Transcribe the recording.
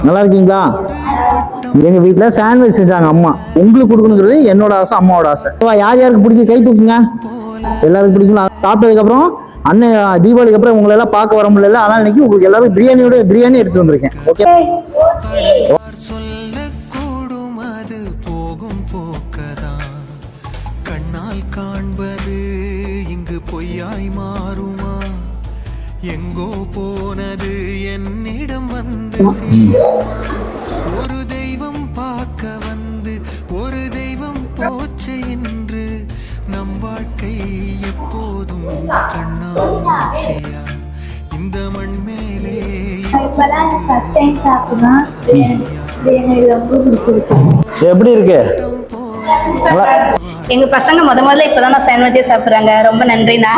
நல்லா இருக்கீங்களா? எங்க வீட்டுல சாண்ட்விச் செஞ்சாங்க அம்மா. உங்களுக்கு கொடுக்கணுங்கிறது என்னோட ஆசை, அம்மாவோட ஆசை. யார் யாருக்கு பிடிக்கும் கை தூக்குங்க. எல்லாருக்கும் பிடிக்கும். சாப்பிட்டதுக்கு அப்புறம் அண்ணன் தீபாவளிக்கு அப்புறம் உங்களை எல்லாம் பார்க்க வர முடியல. ஆனால் இன்னைக்கு உங்களுக்கு எல்லாரும் பிரியாணி எடுத்து வந்திருக்கேன். ஓகே. சொல்லக்கூடும் அது போகும் போக்கதான், கண்ணால் காண்பது இங்கு பொய்யாய் மாறுமா? எங்கோ போனது என்னிடம் வந்து ஒரு தெய்வம் பார்க்க வந்து ஒரு தெய்வம் போச்சு என்று நம் வாழ்க்கை எப்போதும் கண்ணாமூச்சியா இந்த மண் மேலே எப்படி இருக்கு? எங்க பசங்க முதல்ல இப்பதான் சாண்ட்விச்சே சாப்பிடுறாங்க. ரொம்ப நன்றிண்ணா.